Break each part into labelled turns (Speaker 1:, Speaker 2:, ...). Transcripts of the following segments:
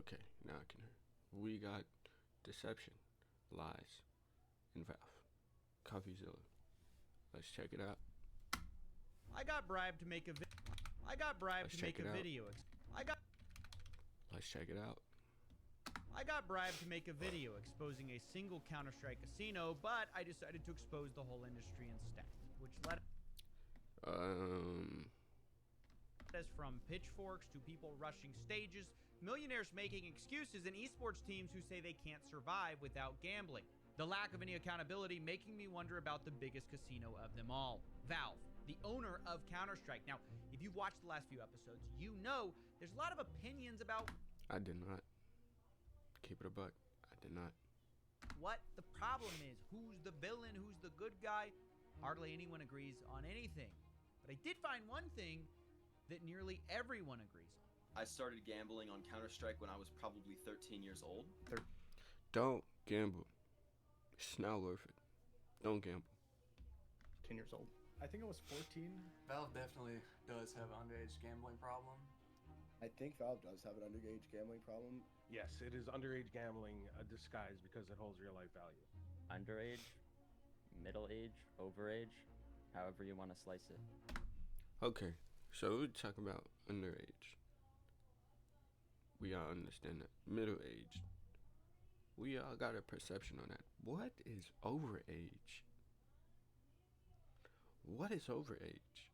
Speaker 1: Okay, now I can hear. We got deception, lies, and Valve. Coffeezilla. Let's check it out.
Speaker 2: I got bribed to make a I got bribed
Speaker 1: Let's
Speaker 2: to make
Speaker 1: check
Speaker 2: a
Speaker 1: it out.
Speaker 2: video. I got
Speaker 1: Let's check it out.
Speaker 2: I got bribed to make a video exposing a single Counter-Strike casino, but I decided to expose the whole industry instead, which led us from pitchforks to people rushing stages, millionaires making excuses, and esports teams who say they can't survive without gambling. The lack of any accountability making me wonder about the biggest casino of them all, Valve, the owner of Counter-Strike. Now, if you've watched the last few episodes, you know there's a lot of opinions about
Speaker 1: I did not. Keep it a buck. I did not.
Speaker 2: what the problem is, who's the villain, who's the good guy. Hardly anyone agrees on anything. But I did find one thing that nearly everyone agrees on.
Speaker 3: I started gambling on Counter-Strike when I was probably 13 years old.
Speaker 1: Don't gamble. It's not worth it. Don't gamble.
Speaker 4: 10 years old.
Speaker 5: I think it was 14.
Speaker 6: Valve definitely does have an underage gambling problem.
Speaker 7: I think Valve does have an underage gambling problem.
Speaker 4: Yes, it is underage gambling disguised because it holds real life value.
Speaker 8: Underage, middle age, overage, however you want to slice it.
Speaker 1: Okay, so we're talking about underage. We all understand that. Middle age. We all got a perception on that. What is overage? What is overage?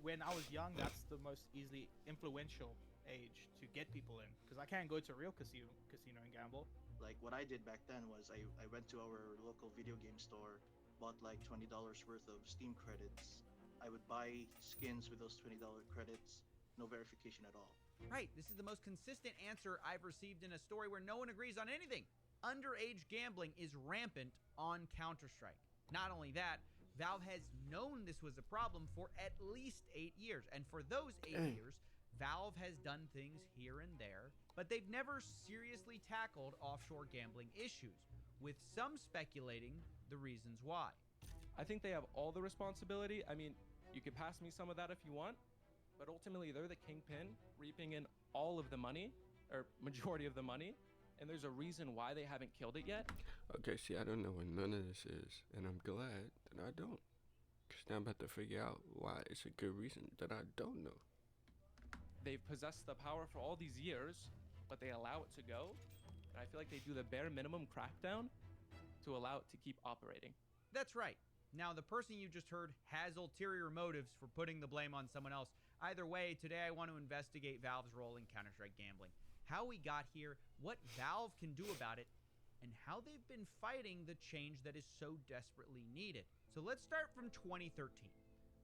Speaker 5: When I was young, that's the most easily influential age to get people in, because I can't go to a real casino and gamble.
Speaker 9: Like what I did back then was I went to our local video game store, bought like $20 worth of Steam credits. I would buy skins with those $20 credits, no verification at all.
Speaker 2: Right, this is the most consistent answer I've received in a story where no one agrees on anything. Underage gambling is rampant on Counter-Strike. Not only that, Valve has known this was a problem for at least 8 years. And for those 8 years, Valve has done things here and there, but they've never seriously tackled offshore gambling issues, with some speculating the reasons why.
Speaker 10: I think they have all the responsibility. I mean, you could pass me some of that if you want, but ultimately they're the kingpin, reaping in all of the money, or majority of the money, and there's a reason why they haven't killed it yet.
Speaker 1: Okay, see, I don't know what none of this is, and I'm glad that I don't. Because now I'm about to figure out why it's a good reason that I don't know.
Speaker 10: They've possessed the power for all these years, but they allow it to go, and I feel like they do the bare minimum crackdown to allow it to keep operating.
Speaker 2: That's right. Now, the person you just heard has ulterior motives for putting the blame on someone else. Either way, today I want to investigate Valve's role in Counter-Strike gambling, how we got here, what Valve can do about it, and how they've been fighting the change that is so desperately needed. So let's start from 2013,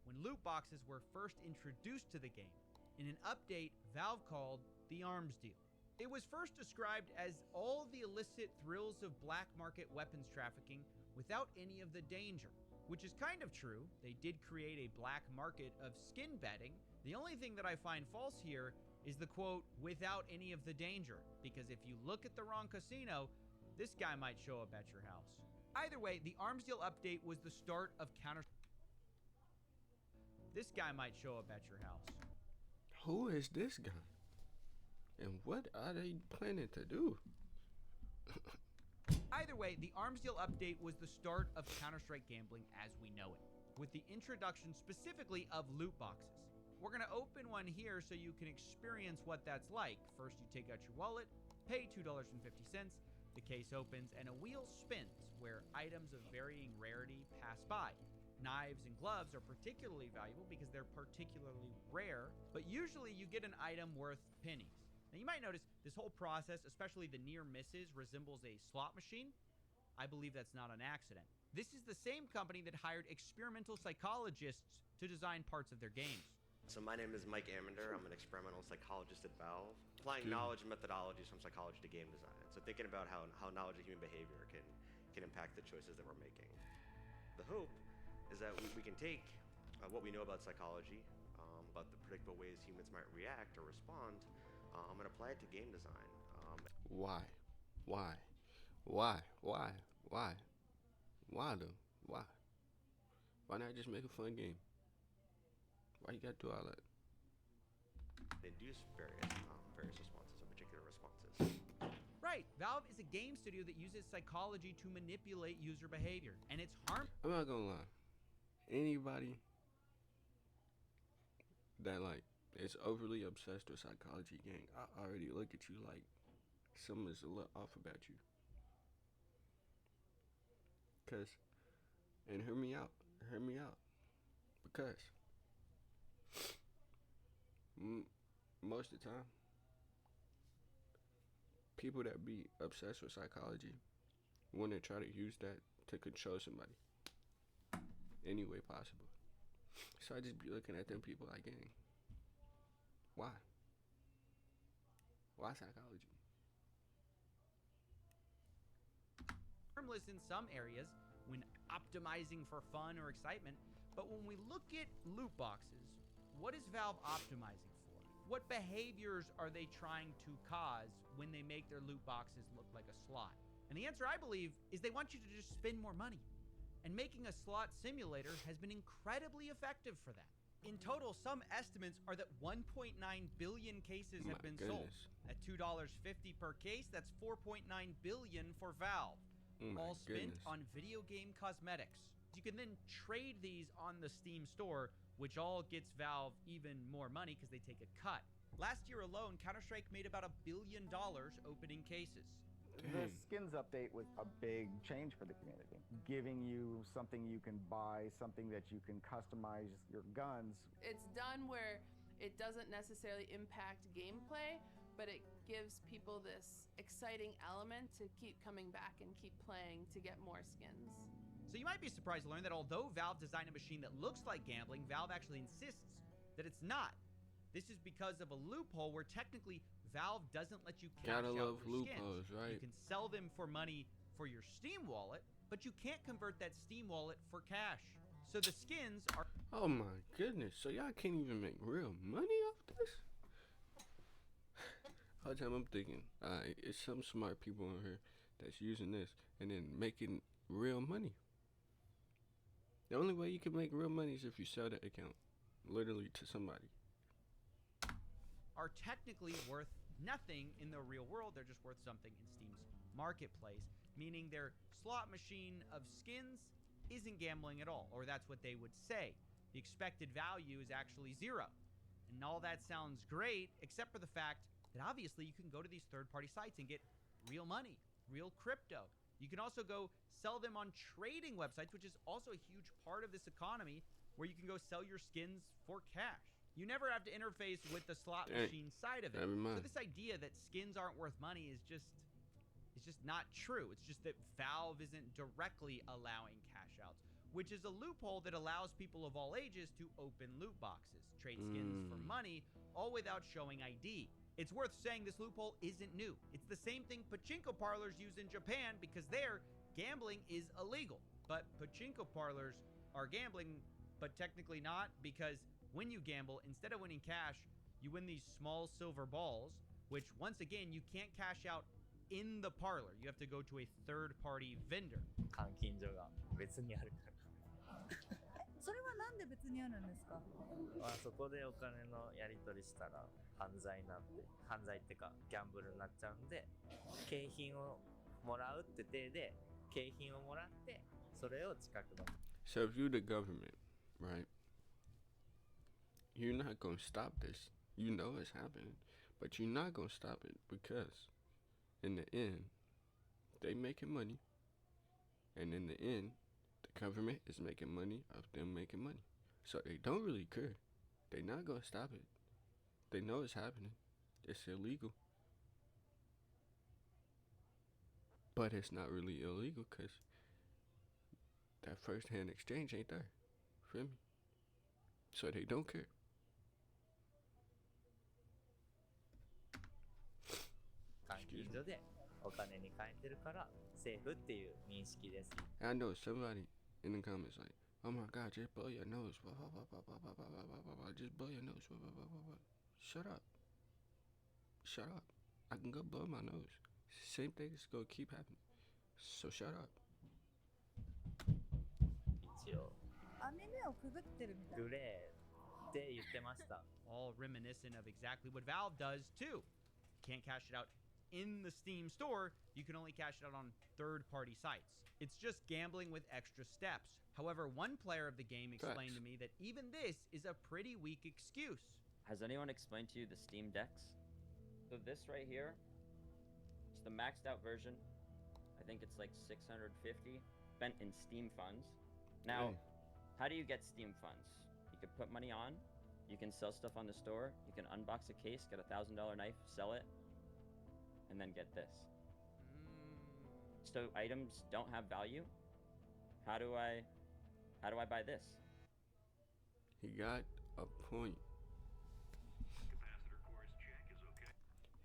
Speaker 2: when loot boxes were first introduced to the game in an update Valve called the Arms Deal. It was first described as all the illicit thrills of black market weapons trafficking without any of the danger, which is kind of true. They did create a black market of skin betting. The only thing that I find false here is the quote, without any of the danger, because if you look at the wrong casino, this guy might show up at your house. Either way, the Arms Deal update was the start of Counter. This guy might show up at your house.
Speaker 1: Who is this guy? And what are they planning to do?
Speaker 2: Either way, the Arms Deal update was the start of Counter-Strike gambling as we know it, with the introduction specifically of loot boxes. We're going to open one here so you can experience what that's like. First, you take out your wallet, pay $2.50, the case opens, and a wheel spins where items of varying rarity pass by. Knives and gloves are particularly valuable because they're particularly rare, but usually you get an item worth pennies. Now, you might notice this whole process, especially the near misses, resembles a slot machine. I believe that's not an accident. This is the same company that hired experimental psychologists to design parts of their games.
Speaker 11: So my name is Mike Amender. I'm an experimental psychologist at Valve, applying knowledge and methodologies from psychology to game design. So thinking about how knowledge of human behavior can impact the choices that we're making. The hope is that we can take what we know about psychology, about the predictable ways humans might react or respond, and apply it to game design.
Speaker 1: Why? Why? Why? Why? Why? Why though? Why? Why not just make a fun game? Why you gotta do all that?
Speaker 11: They induce various responses or particular responses.
Speaker 2: Right. Valve is a game studio that uses psychology to manipulate user behavior, and it's harm.
Speaker 1: I'm not gonna lie. Anybody that like is overly obsessed with psychology, gang, I already look at you like something's a little off about you. Cause, and hear me out, because most of the time, people that be obsessed with psychology want to try to use that to control somebody any way possible. So I just be looking at them people like, dang, why? Why psychology?
Speaker 2: Harmless in some areas when optimizing for fun or excitement, but when we look at loot boxes, what is Valve optimizing for? What behaviors are they trying to cause when they make their loot boxes look like a slot? And the answer, I believe, is they want you to just spend more money. And making a slot simulator has been incredibly effective for that. In total, some estimates are that 1.9 billion cases have been sold. At $2.50 per case, that's 4.9 billion for Valve. All spent on video game cosmetics. You can then trade these on the Steam store, which all gets Valve even more money because they take a cut. Last year alone, Counter-Strike made about $1 billion opening cases.
Speaker 12: The skins update was a big change for the community, giving you something you can buy, something that you can customize your guns.
Speaker 13: It's done where it doesn't necessarily impact gameplay, but it gives people this exciting element to keep coming back and keep playing to get more skins.
Speaker 2: So you might be surprised to learn that although Valve designed a machine that looks like gambling, Valve actually insists that it's not. This is because of a loophole where technically Valve doesn't let you cash out your skins.
Speaker 1: Right?
Speaker 2: You can sell them for money for your Steam wallet, but you can't convert that Steam wallet for cash. So the skins are...
Speaker 1: Oh my goodness, so y'all can't even make real money off this? All the time I'm thinking, alright, it's some smart people in here that's using this and then making real money. The only way you can make real money is if you sell that account, literally to somebody.
Speaker 2: Are technically worth nothing in the real world. They're just worth something in Steam's marketplace, meaning their slot machine of skins isn't gambling at all, or that's what they would say. The expected value is actually zero. And all that sounds great, except for the fact that obviously you can go to these third-party sites and get real money, real crypto. You can also go sell them on trading websites, which is also a huge part of this economy, where you can go sell your skins for cash. You never have to interface with the slot machine side of it. So this idea that skins aren't worth money is just not true. It's just that Valve isn't directly allowing cash outs, which is a loophole that allows people of all ages to open loot boxes, trade skins for money, all without showing ID. It's worth saying this loophole isn't new. It's the same thing pachinko parlors use in Japan because there, gambling is illegal. But pachinko parlors are gambling, but technically not, because when you gamble, instead of winning cash, you win these small silver balls, which once again, you can't cash out in the parlor. You have to go to a third-party vendor.
Speaker 14: 換金所が別にあるから
Speaker 15: それはなんで別にあるんですか？
Speaker 14: そこでお金のやり取りしたら犯罪なんで、犯罪ってかギャンブルになっちゃうんで、景品をもらうって体で景品をもらってそれを近くの
Speaker 1: So if you're the government, right? You're not gonna stop this. You know it's happening, but you're not gonna stop it because in the end, they making money, and in the end, the government is making money of them making money. So they don't really care. They're not gonna stop it. They know it's happening. It's illegal. But it's not really illegal because that first-hand exchange ain't there. Feel me? So they don't care.
Speaker 14: 換金所でお金に変えてるからセーフっていう認識です。
Speaker 1: I know somebody in the comments like, oh my god, just blow your nose. Just blow your nose. Shut up. Shut up. I can go blow my nose. Same thing is gonna keep happening. So shut up.
Speaker 14: 一応
Speaker 15: 網目をくぐってるみたい。
Speaker 14: グレて言ってました。
Speaker 2: All reminiscent of exactly what Valve does too. Can't cash it out in the Steam store, you can only cash it out on third-party sites. It's just gambling with extra steps. However, one player of the game explained to me that even this is a pretty weak excuse.
Speaker 8: Has anyone explained to you the Steam decks? So this right here, it's the maxed out version. I think it's like 650 spent in Steam funds. Now, how do you get Steam funds? You can put money on, you can sell stuff on the store, you can unbox a case, get a $1,000 knife, sell it, and then get this. So items don't have value. How do I buy this?
Speaker 1: He got a point.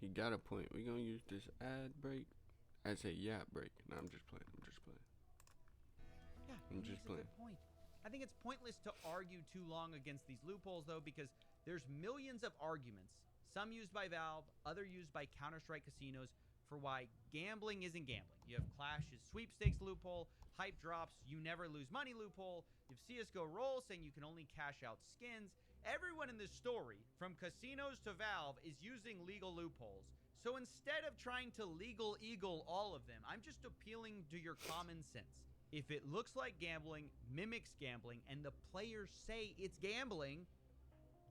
Speaker 1: He got a point. We're gonna use this ad break as a yap break. No, I'm just playing.
Speaker 2: Yeah,
Speaker 1: I'm
Speaker 2: he
Speaker 1: just
Speaker 2: makes a
Speaker 1: playing.
Speaker 2: good point. I think it's pointless to argue too long against these loopholes, though, because there's millions of arguments, some used by Valve, other used by Counter-Strike casinos, for why gambling isn't gambling. You have Clash's sweepstakes loophole, hype drops, you never lose money loophole, you have CSGO roll saying you can only cash out skins. Everyone in this story, from casinos to Valve, is using legal loopholes. So instead of trying to legal eagle all of them, I'm just appealing to your common sense. If it looks like gambling, mimics gambling, and the players say it's gambling,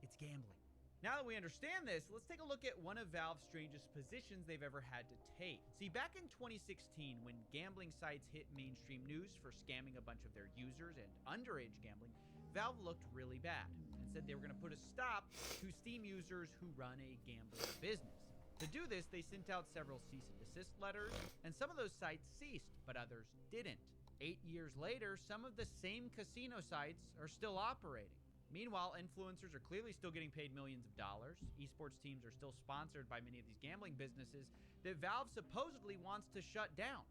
Speaker 2: it's gambling. Now that we understand this, let's take a look at one of Valve's strangest positions they've ever had to take. See, back in 2016, when gambling sites hit mainstream news for scamming a bunch of their users and underage gambling, Valve looked really bad and said they were going to put a stop to Steam users who run a gambling business. To do this, they sent out several cease and desist letters, and some of those sites ceased, but others didn't. 8 years later, some of the same casino sites are still operating. Meanwhile, influencers are clearly still getting paid millions of dollars. Esports teams are still sponsored by many of these gambling businesses that Valve supposedly wants to shut down.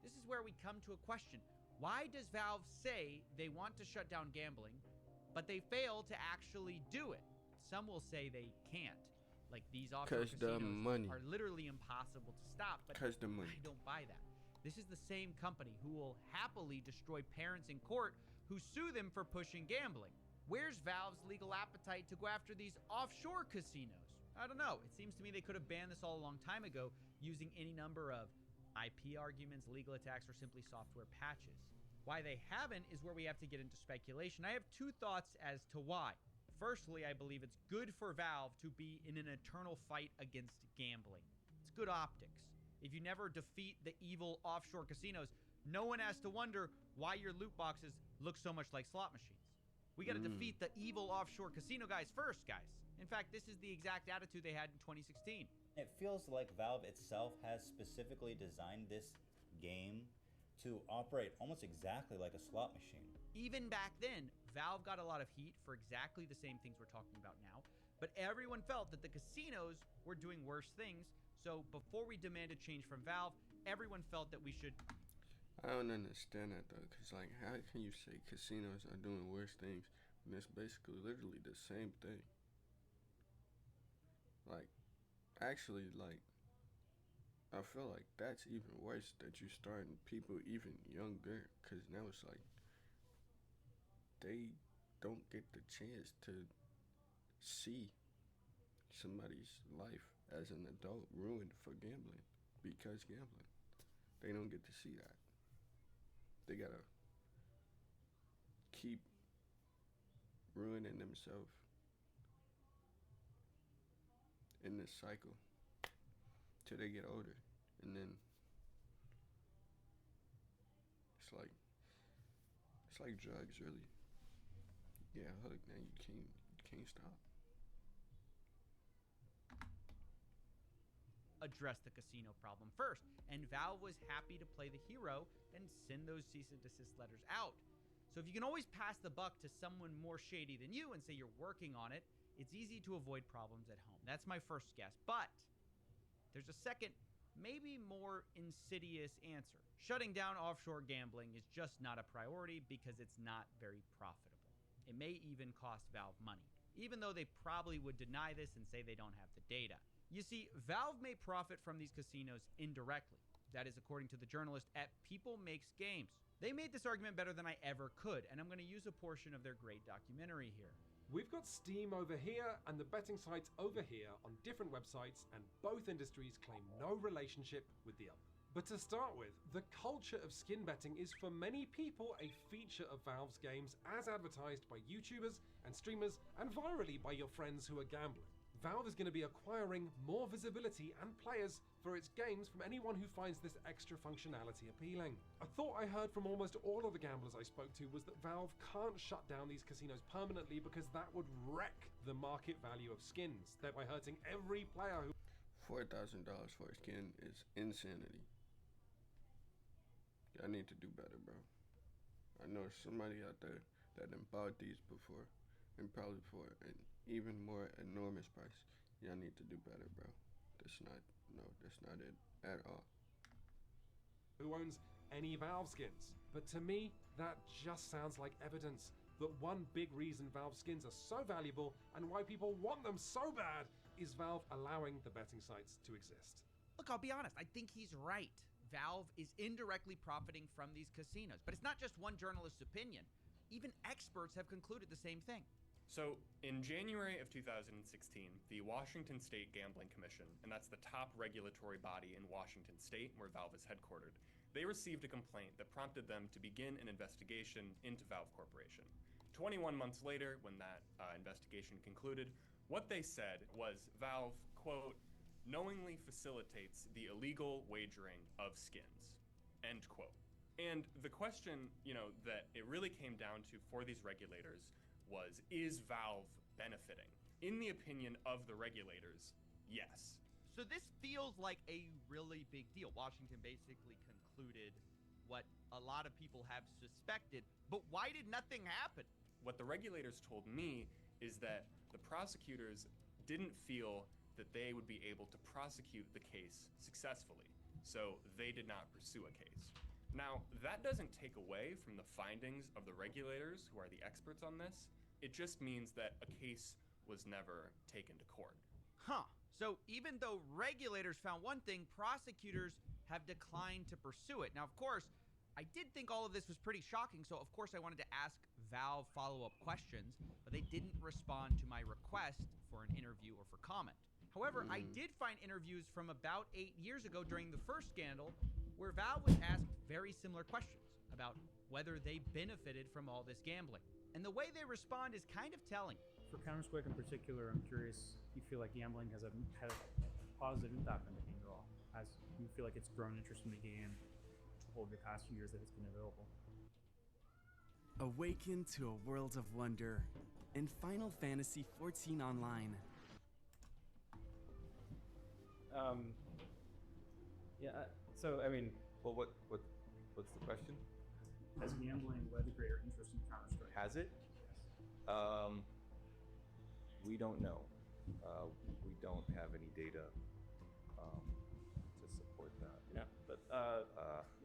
Speaker 2: This is where we come to a question. Why does Valve say they want to shut down gambling, but they fail to actually do it? Some will say they can't. Like, these offshore casinos are literally impossible to stop, but I don't buy that. This is the same company who will happily destroy parents in court who sue them for pushing gambling. Where's Valve's legal appetite to go after these offshore casinos? I don't know. It seems to me they could have banned this all a long time ago using any number of IP arguments, legal attacks, or simply software patches. Why they haven't is where we have to get into speculation. I have two thoughts as to why. Firstly, I believe it's good for Valve to be in an eternal fight against gambling. It's good optics. If you never defeat the evil offshore casinos, no one has to wonder why your loot boxes look so much like slot machines. We got to defeat the evil offshore casino guys first, guys. In fact, this is the exact attitude they had in 2016.
Speaker 16: It feels like Valve itself has specifically designed this game to operate almost exactly like a slot machine.
Speaker 2: Even back then, Valve got a lot of heat for exactly the same things we're talking about now, but everyone felt that the casinos were doing worse things. So before we demanded change from Valve, everyone felt that we should...
Speaker 1: I don't understand that though, because like, how can you say casinos are doing worse things when it's basically literally the same thing? Like, actually, like, I feel like that's even worse that you starting people even younger, because now it's like they don't get the chance to see somebody's life as an adult ruined for gambling because gambling. They don't get to see that. They gotta keep ruining themselves in this cycle till they get older, and then it's like drugs, really. Yeah, hooked, now you can't stop.
Speaker 2: Address the casino problem first, and Valve was happy to play the hero and send those cease and desist letters out. So if you can always pass the buck to someone more shady than you and say you're working on it, it's easy to avoid problems at home. That's my first guess. But there's a second, maybe more insidious answer. Shutting down offshore gambling is just not a priority because it's not very profitable. It may even cost Valve money, even though they probably would deny this and say they don't have the data. You see, Valve may profit from these casinos indirectly. That is according to the journalist at People Makes Games. They made this argument better than I ever could, and I'm going to use a portion of their great documentary here.
Speaker 17: We've got Steam over here and the betting sites over here on different websites, and both industries claim no relationship with the other. But to start with, the culture of skin betting is for many people a feature of Valve's games as advertised by YouTubers and streamers and virally by your friends who are gambling. Valve is going to be acquiring more visibility and players for its games from anyone who finds this extra functionality appealing. A thought I heard from almost all of the gamblers I spoke to was that Valve can't shut down these casinos permanently because that would wreck the market value of skins, thereby hurting every player who...
Speaker 1: $4,000 for a skin is insanity. I need to do better, bro. I know somebody out there that done bought these before, and probably for an even more enormous price. Y'all need to do better, bro. That's not it at all.
Speaker 17: Who owns any Valve skins. But to me, that just sounds like evidence that one big reason Valve skins are so valuable and why people want them so bad is Valve allowing the betting sites to exist.
Speaker 2: Look, I'll be honest, I think he's right. Valve is indirectly profiting from these casinos. But it's not just one journalist's opinion. Even experts have concluded the same thing.
Speaker 18: So, in January of 2016, the Washington State Gambling Commission, and that's the top regulatory body in Washington State where Valve is headquartered, they received a complaint that prompted them to begin an investigation into Valve Corporation. 21 months later, when that investigation concluded, what they said was Valve, quote, knowingly facilitates the illegal wagering of skins, end quote. And the question, that it really came down to for these regulators was, is Valve benefiting? In the opinion of the regulators, yes.
Speaker 2: So this feels like a really big deal. Washington basically concluded what a lot of people have suspected, but why did nothing happen?
Speaker 18: What the regulators told me is that the prosecutors didn't feel that they would be able to prosecute the case successfully, so they did not pursue a case. Now, that doesn't take away from the findings of the regulators, who are the experts on this. It just means that a case was never taken to court.
Speaker 2: Huh. So even though regulators found one thing, prosecutors have declined to pursue it. Now, of course, I did think all of this was pretty shocking, so of course I wanted to ask Valve follow-up questions, but they didn't respond to my request for an interview or for comment. However, I did find interviews from about 8 years ago during the first scandal where Valve was asked very similar questions about whether they benefited from all this gambling. And the way they respond is kind of telling.
Speaker 19: For Counter-Strike in particular, I'm curious, do you feel like gambling has had a positive impact on the game at all? Do you feel like it's grown interest in the game over the past few years that it's been available?
Speaker 20: Awaken to a world of wonder in Final Fantasy XIV Online.
Speaker 21: Well, what's the question?
Speaker 19: Has gambling led to greater interest in Counter-Strike?
Speaker 21: Has it?
Speaker 19: Yes.
Speaker 21: We don't know. We don't have any data to support that.
Speaker 19: Yeah, but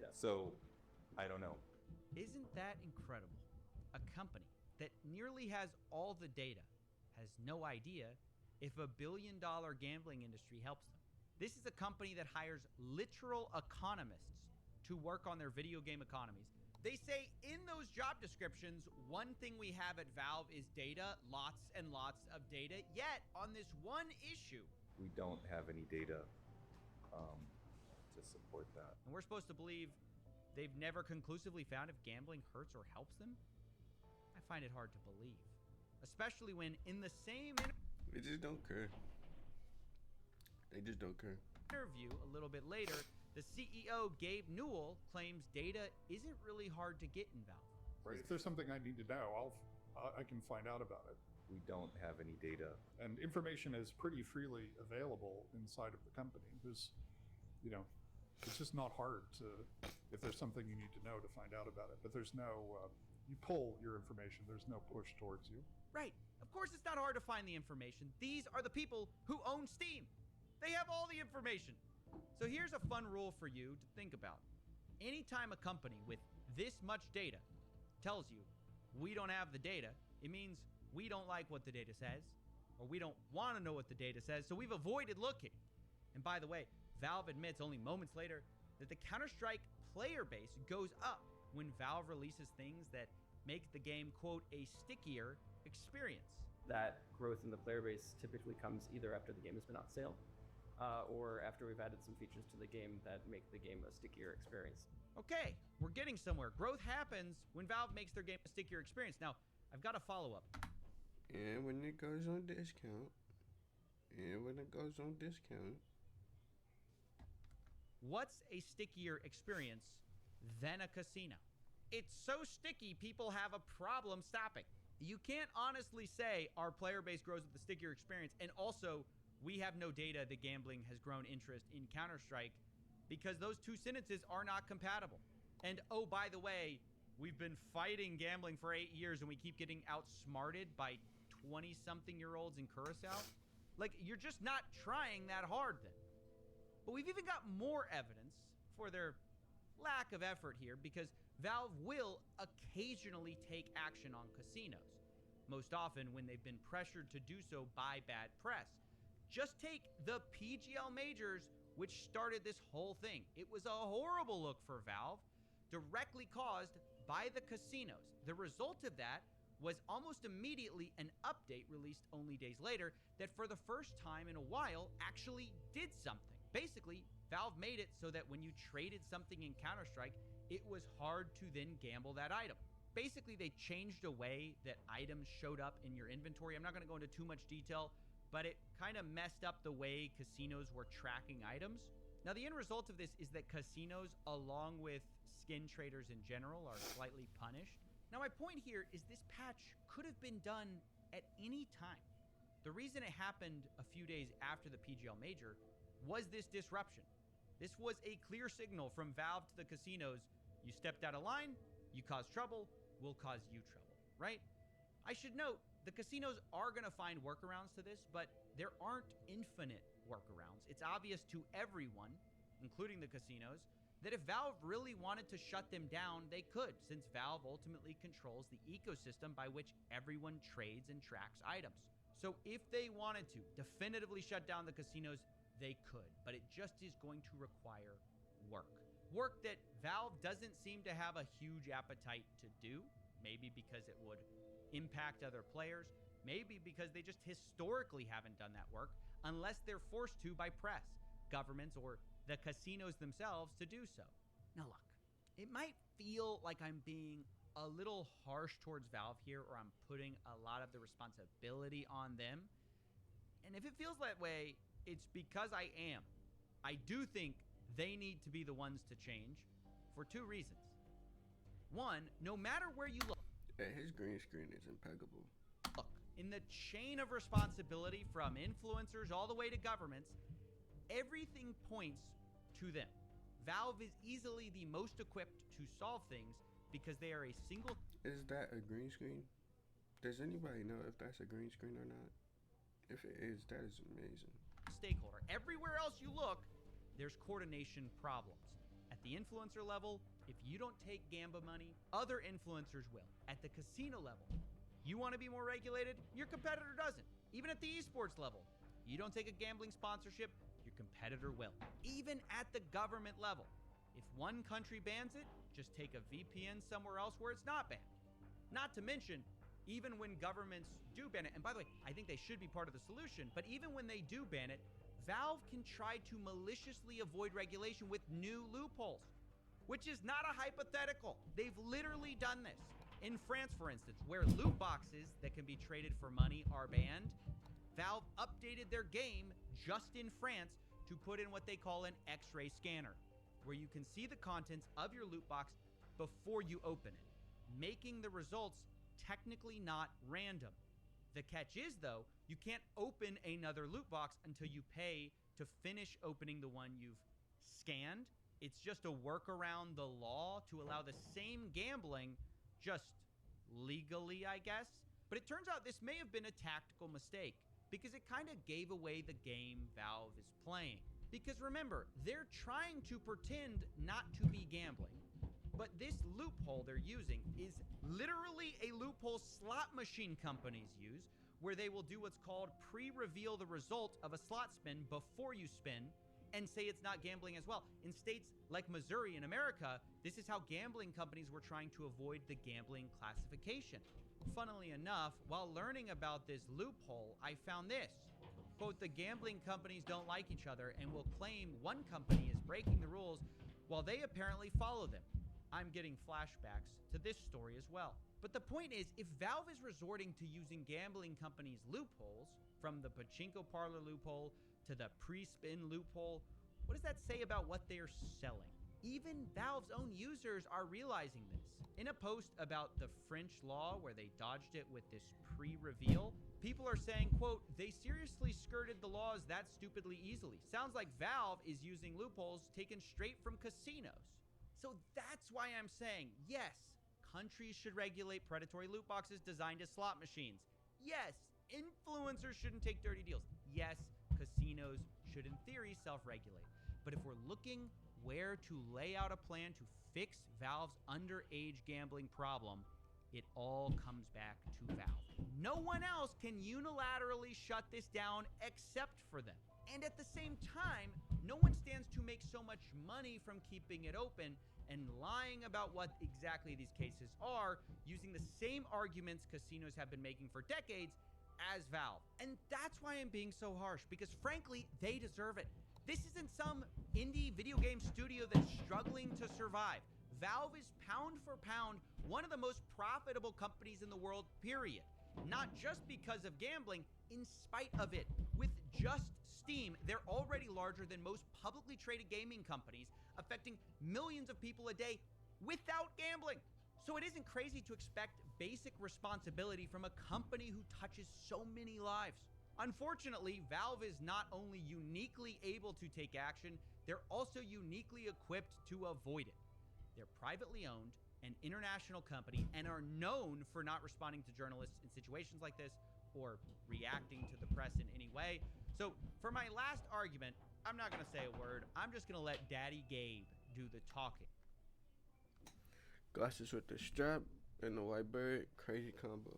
Speaker 19: yeah.
Speaker 21: So I don't know.
Speaker 2: Isn't that incredible? A company that nearly has all the data has no idea if a billion-dollar gambling industry helps them. This is a company that hires literal economists to work on their video game economies. They say in those job descriptions, one thing we have at Valve is data, lots and lots of data. Yet, on this one issue,
Speaker 21: We don't have any data to support that.
Speaker 2: and we're supposed to believe they've never conclusively found if gambling hurts or helps them? I find it hard to believe. Especially when in the same
Speaker 1: They just don't care. They just don't care.
Speaker 2: interview a little bit later, the CEO, Gabe Newell, claims data isn't really hard to get in Valve.
Speaker 22: Right. If there's something I need to know, I can find out about it.
Speaker 21: We don't have any data.
Speaker 22: And information is pretty freely available inside of the company. There's, it's just not hard to, if there's something you need to know, to find out about it. But there's no, you pull your information, there's no push towards you.
Speaker 2: Right. Of course, it's not hard to find the information. These are the people who own Steam. They have all the information. So here's a fun rule for you to think about. Anytime a company with this much data tells you, we don't have the data, it means we don't like what the data says, or we don't want to know what the data says, so we've avoided looking. And by the way, Valve admits only moments later that the Counter-Strike player base goes up when Valve releases things that make the game, quote, a stickier experience.
Speaker 3: that growth in the player base typically comes either after the game has been on sale, or after we've added some features to the game that make the game a stickier experience.
Speaker 2: Okay, we're getting somewhere. Growth happens when Valve makes their game a stickier experience. Now, I've got a follow-up.
Speaker 1: And when it goes on discount. And when it goes on discount.
Speaker 2: What's a stickier experience than a casino? It's so sticky, people have a problem stopping. You can't honestly say our player base grows with the stickier experience, and also we have no data that gambling has grown interest in Counter-Strike, because those two sentences are not compatible. And oh, by the way, we've been fighting gambling for 8 years and we keep getting outsmarted by 20-something-year-olds in Curacao. Like, you're just not trying that hard then. But we've even got more evidence for their lack of effort here, because Valve will occasionally take action on casinos, most often when they've been pressured to do so by bad press. Just take the PGL Majors, which started this whole thing. It was a horrible look for Valve, directly caused by the casinos. The result of that was almost immediately an update released only days later that for the first time in a while actually did something. Basically, Valve made it so that when you traded something in Counter-Strike, it was hard to then gamble that item. Basically, they changed a way that items showed up in your inventory. I'm not going to go into too much detail, but it kind of messed up the way casinos were tracking items. Now, the end result of this is that casinos, along with skin traders in general, are slightly punished. Now, my point here is this patch could have been done at any time. The reason it happened a few days after the PGL Major was this disruption. This was a clear signal from Valve to the casinos. You stepped out of line, you caused trouble, we'll cause you trouble, right? I should note, the casinos are going to find workarounds to this, but there aren't infinite workarounds. It's obvious to everyone, including the casinos, that if Valve really wanted to shut them down, they could, since Valve ultimately controls the ecosystem by which everyone trades and tracks items. So if they wanted to definitively shut down the casinos, they could, but it just is going to require work. Work that Valve doesn't seem to have a huge appetite to do, maybe because it would impact other players, maybe because they just historically haven't done that work unless they're forced to by press, governments, or the casinos themselves to do so. Now look, it might feel like I'm being a little harsh towards Valve here, or I'm putting a lot of the responsibility on them. And if it feels that way, it's because I am. I do think they need to be the ones to change for two reasons. One, no matter where you look,
Speaker 1: His green screen is impeccable.
Speaker 2: Look, in the chain of responsibility from influencers all the way to governments, everything points to them. Valve is easily the most equipped to solve things because they are a single...
Speaker 1: Is that a green screen? Does anybody know if that's a green screen or not? If it is, that is amazing.
Speaker 2: Stakeholder. Everywhere else you look, there's coordination problems. At the influencer level, if you don't take Gamba money, other influencers will. At the casino level, you want to be more regulated, your competitor doesn't. Even at the esports level, you don't take a gambling sponsorship, your competitor will. Even at the government level, if one country bans it, just take a VPN somewhere else where it's not banned. Not to mention, even when governments do ban it, and by the way, I think they should be part of the solution, but even when they do ban it, Valve can try to maliciously avoid regulation with new loopholes, which is not a hypothetical. They've literally done this. In France, for instance, where loot boxes that can be traded for money are banned, Valve updated their game just in France to put in what they call an X-ray scanner, where you can see the contents of your loot box before you open it, making the results technically not random. The catch is, though, you can't open another loot box until you pay to finish opening the one you've scanned. It's just a workaround the law to allow the same gambling, just legally, I guess. But it turns out this may have been a tactical mistake, because it kind of gave away the game Valve is playing. Because remember, they're trying to pretend not to be gambling, but this loophole they're using is literally a loophole slot machine companies use, where they will do what's called pre-reveal the result of a slot spin before you spin, and say it's not gambling as well. In states like Missouri in America, this is how gambling companies were trying to avoid the gambling classification. Funnily enough, while learning about this loophole, I found this. Quote, the gambling companies don't like each other and will claim one company is breaking the rules while they apparently follow them. I'm getting flashbacks to this story as well. But the point is, if Valve is resorting to using gambling companies' loopholes, from the pachinko parlor loophole to the pre-spin loophole, what does that say about what they're selling? Even Valve's own users are realizing this. In a post about the French law where they dodged it with this pre-reveal, people are saying, quote, they seriously skirted the laws that stupidly easily. Sounds like Valve is using loopholes taken straight from casinos. So that's why I'm saying, yes, countries should regulate predatory loot boxes designed as slot machines. Yes, influencers shouldn't take dirty deals. Yes, casinos should in theory self-regulate. But if we're looking where to lay out a plan to fix Valve's underage gambling problem, it all comes back to Valve. No one else can unilaterally shut this down except for them. And at the same time, no one stands to make so much money from keeping it open and lying about what exactly these cases are, using the same arguments casinos have been making for decades as Valve. And that's why I'm being so harsh, because frankly, they deserve it. This isn't some indie video game studio that's struggling to survive. Valve is pound for pound one of the most profitable companies in the world, period. Not just because of gambling, in spite of it. With just Steam, they're already larger than most publicly traded gaming companies, affecting millions of people a day without gambling. So it isn't crazy to expect basic responsibility from a company who touches so many lives. Unfortunately, Valve is not only uniquely able to take action, they're also uniquely equipped to avoid it. They're privately owned, an international company, and are known for not responding to journalists in situations like this or reacting to the press in any way. So for my last argument, I'm not going to say a word. I'm just going to let Daddy Gabe do the talking.
Speaker 1: Glasses with the strap and the white bird, crazy combo.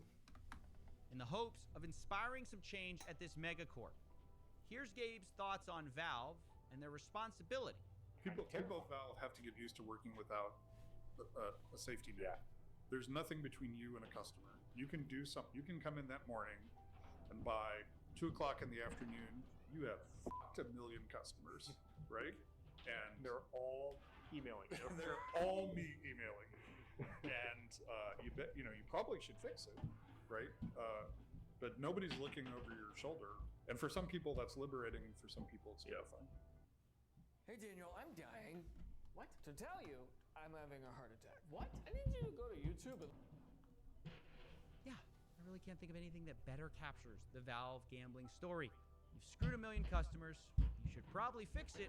Speaker 2: In the hopes of inspiring some change at this megacorp. Here's Gabe's thoughts on Valve and their responsibility.
Speaker 22: People at Valve have to get used to working without a safety net. There's nothing between you and a customer. You can do something. You can come in that morning, and by 2 o'clock in the afternoon, you have fucked 1 million customers, right? And
Speaker 4: they're all emailing you.
Speaker 22: They're all me emailing you, and you probably should fix it, right? But nobody's looking over your shoulder, and for some people that's liberating. For some people it's terrifying.
Speaker 6: Hey Daniel, I'm dying. What? To tell you, I'm having a heart attack. What? I need you to go to YouTube and...
Speaker 2: Yeah, I really can't think of anything that better captures the Valve gambling story. You've screwed 1 million customers, you should probably fix it,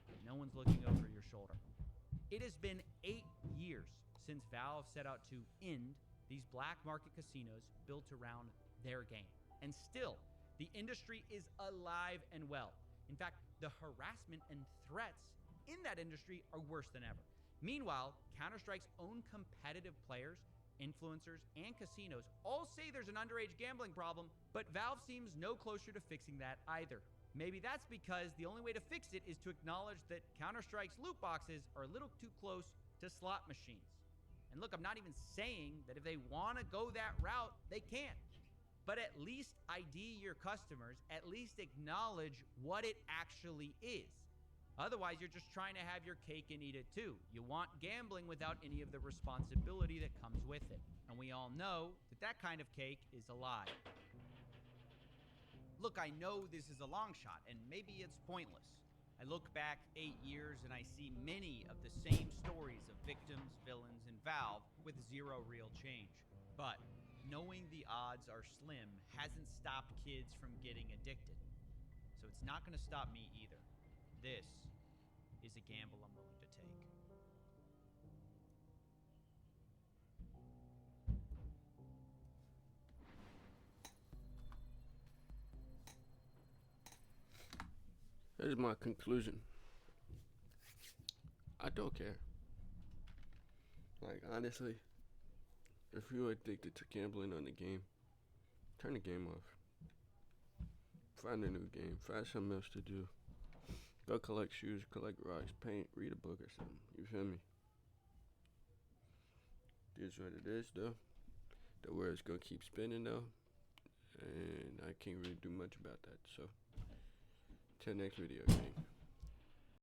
Speaker 2: but no one's looking over your shoulder. It has been 8 years since Valve set out to end these black market casinos built around their game. And still, the industry is alive and well. In fact, the harassment and threats in that industry are worse than ever. Meanwhile, Counter-Strike's own competitive players, influencers, and casinos all say there's an underage gambling problem, but Valve seems no closer to fixing that either. Maybe that's because the only way to fix it is to acknowledge that Counter-Strike's loot boxes are a little too close to slot machines. And look, I'm not even saying that if they want to go that route, they can't. But at least ID your customers, at least acknowledge what it actually is. Otherwise, you're just trying to have your cake and eat it too. You want gambling without any of the responsibility that comes with it. And we all know that that kind of cake is a lie. Look, I know this is a long shot, and maybe it's pointless. I look back 8 years and I see many of the same stories of victims, villains, and Valve with zero real change. But knowing the odds are slim hasn't stopped kids from getting addicted. So it's not going to stop me either. This is a gamble I'm willing to take.
Speaker 1: Here's my conclusion. I don't care. Like, honestly, if you're addicted to gambling on the game, turn the game off. Find a new game. Find something else to do. Go collect shoes, collect rocks, paint, read a book or something. You feel me? It is what it is, though. The world's gonna keep spinning, though. And I can't really do much about that, so. Till next video, gang.